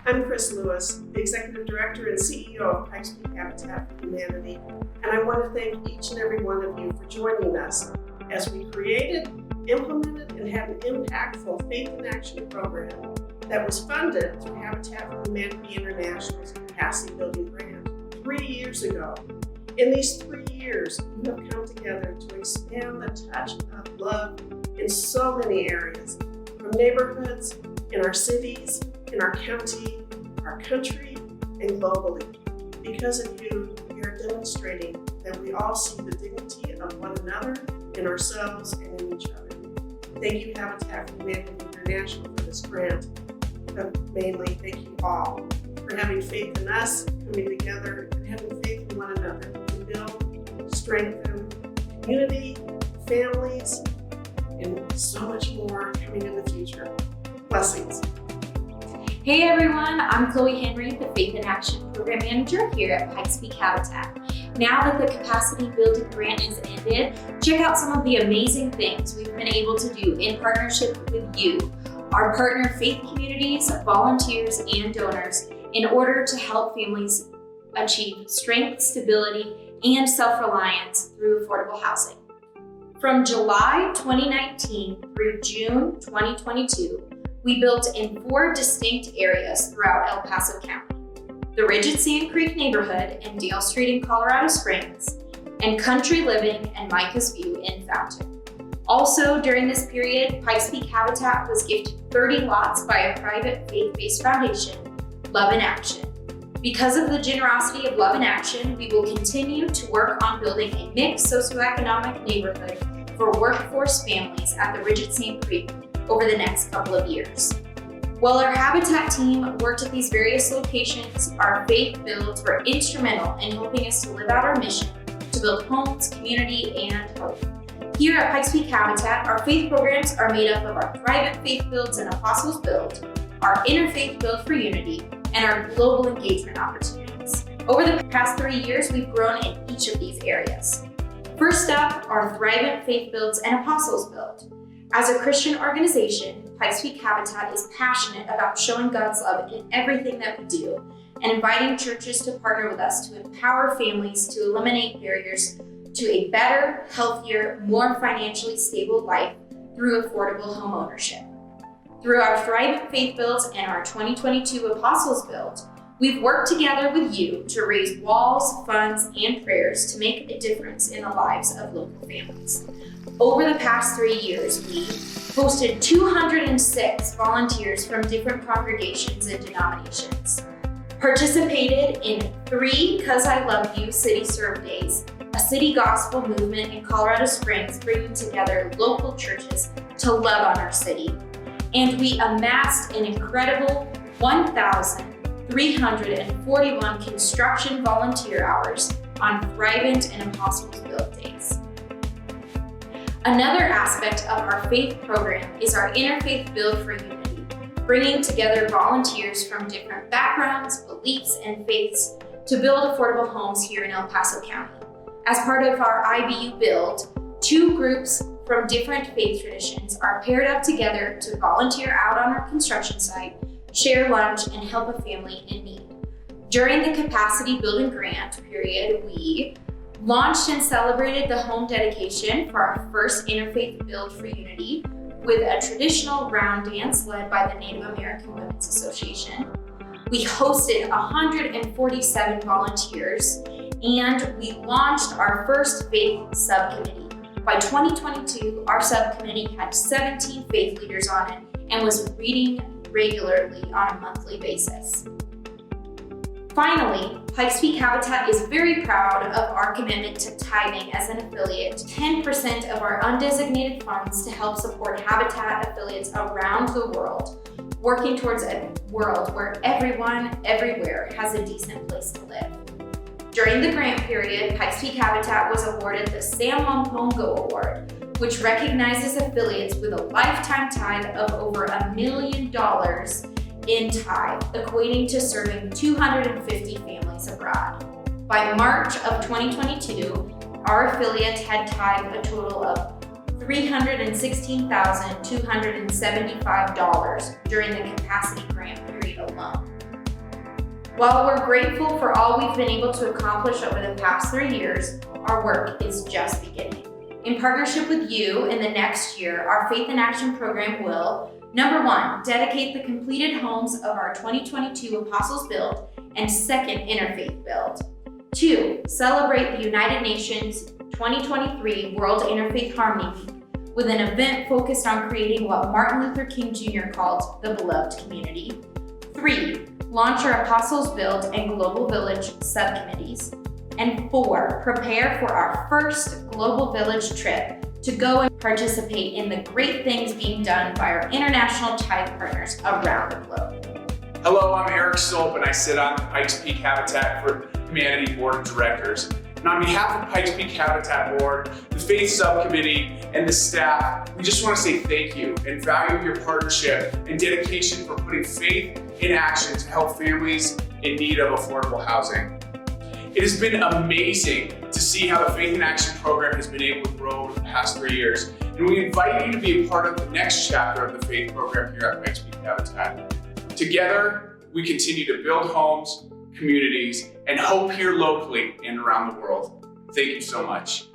I'm Chris Lewis, the Executive Director and CEO of Pikes Peak Habitat for Humanity, and I want to thank each and every one of you for joining us as we created, implemented, and had an impactful Faith in Action program that was funded through Habitat for Humanity International's Capacity Building Grant 3 years ago. In these 3 years, we have come together to expand the touch of love in so many areas, from neighborhoods, in our cities, in our county, our country, and globally. Because of you, we are demonstrating that we all see the dignity of one another, in ourselves, and in each other. Thank you, Habitat for Humanity International, for this grant, but mainly thank you all for having faith in us, coming together, and having faith in one another to build, strengthen community, families, and so much more coming in the future. Blessings. Hey everyone, I'm Chloe Henry, the Faith in Action Program Manager here at Pikes Peak Habitat. Now that the Capacity Building Grant is ended, check out some of the amazing things we've been able to do in partnership with you, our partner faith communities, volunteers, and donors, in order to help families achieve strength, stability, and self-reliance through affordable housing. From July 2019 through June 2022, we built in 4 distinct areas throughout El Paso County: the Rigid Sand Creek neighborhood in Dale Street in Colorado Springs, and Country Living and Micah's View in Fountain. Also, during this period, Pikes Peak Habitat was gifted 30 lots by a private faith-based foundation, Love in Action. Because of the generosity of Love in Action, we will continue to work on building a mixed socioeconomic neighborhood for workforce families at the Rigid Sand Creek over the next couple of years. While our Habitat team worked at these various locations, our faith builds were instrumental in helping us to live out our mission to build homes, community, and hope. Here at Pikes Peak Habitat, our faith programs are made up of our private faith builds and apostles build, our interfaith build for unity, and our global engagement opportunities. Over the past 3 years, we've grown in each of these areas. First up, our Thrivent Faith Builds and Apostles Build. As a Christian organization, Pikes Peak Habitat is passionate about showing God's love in everything that we do and inviting churches to partner with us to empower families to eliminate barriers to a better, healthier, more financially stable life through affordable home ownership. Through our Thrivent Faith Builds and our 2022 Apostles Build, we've worked together with you to raise walls, funds, and prayers to make a difference in the lives of local families. Over the past 3 years, we hosted 206 volunteers from different congregations and denominations, participated in 3 'Cause I Love You City Serve Days, a city gospel movement in Colorado Springs bringing together local churches to love on our city, and we amassed an incredible 1,341 construction volunteer hours on Thrivent and Apostles Build days. Another aspect of our faith program is our Interfaith Build for Unity, bringing together volunteers from different backgrounds, beliefs, and faiths to build affordable homes here in El Paso County. As part of our IBU Build, 2 groups from different faith traditions are paired up together to volunteer out on our construction site, share lunch, and help a family in need. During the Capacity Building Grant period, we launched and celebrated the home dedication for our first Interfaith Build for Unity with a traditional round dance led by the Native American Women's Association. We hosted 147 volunteers, and we launched our first faith subcommittee. By 2022, our subcommittee had 17 faith leaders on it and was meeting regularly on a monthly basis. Finally, Pikes Peak Habitat is very proud of our commitment to tithing as an affiliate. 10% of our undesignated funds to help support Habitat affiliates around the world, working towards a world where everyone, everywhere has a decent place to live. During the grant period, Pikes Peak Habitat was awarded the Sam Mompongo Award, which recognizes affiliates with a lifetime tithe of over $1 million in tithe, equating to serving 250 families abroad. By March of 2022, our affiliate had tithed a total of $316,275 during the capacity grant period alone. While we're grateful for all we've been able to accomplish over the past 3 years, our work is just beginning. In partnership with you, in the next year, our Faith in Action program will, number 1, dedicate the completed homes of our 2022 Apostles Build and second Interfaith Build. 2, celebrate the United Nations 2023 World Interfaith Harmony Week with an event focused on creating what Martin Luther King Jr. called the beloved community. 3, launch our Apostles Build and Global Village subcommittees. And 4, prepare for our first Global Village trip to go and participate in the great things being done by our international tithe partners around the globe. Hello, I'm Eric Stolp and I sit on the Pikes Peak Habitat for Humanity Board of Directors. And on behalf of Pikes Peak Habitat Board, the Faith Subcommittee, and the staff, we just want to say thank you and value your partnership and dedication for putting faith in action to help families in need of affordable housing. It has been amazing to see how the Faith in Action program has been able to grow over the past 3 years. And we invite you to be a part of the next chapter of the Faith program here at Pikes Peak Habitat. Together, we continue to build homes, communities, and hope here locally and around the world. Thank you so much.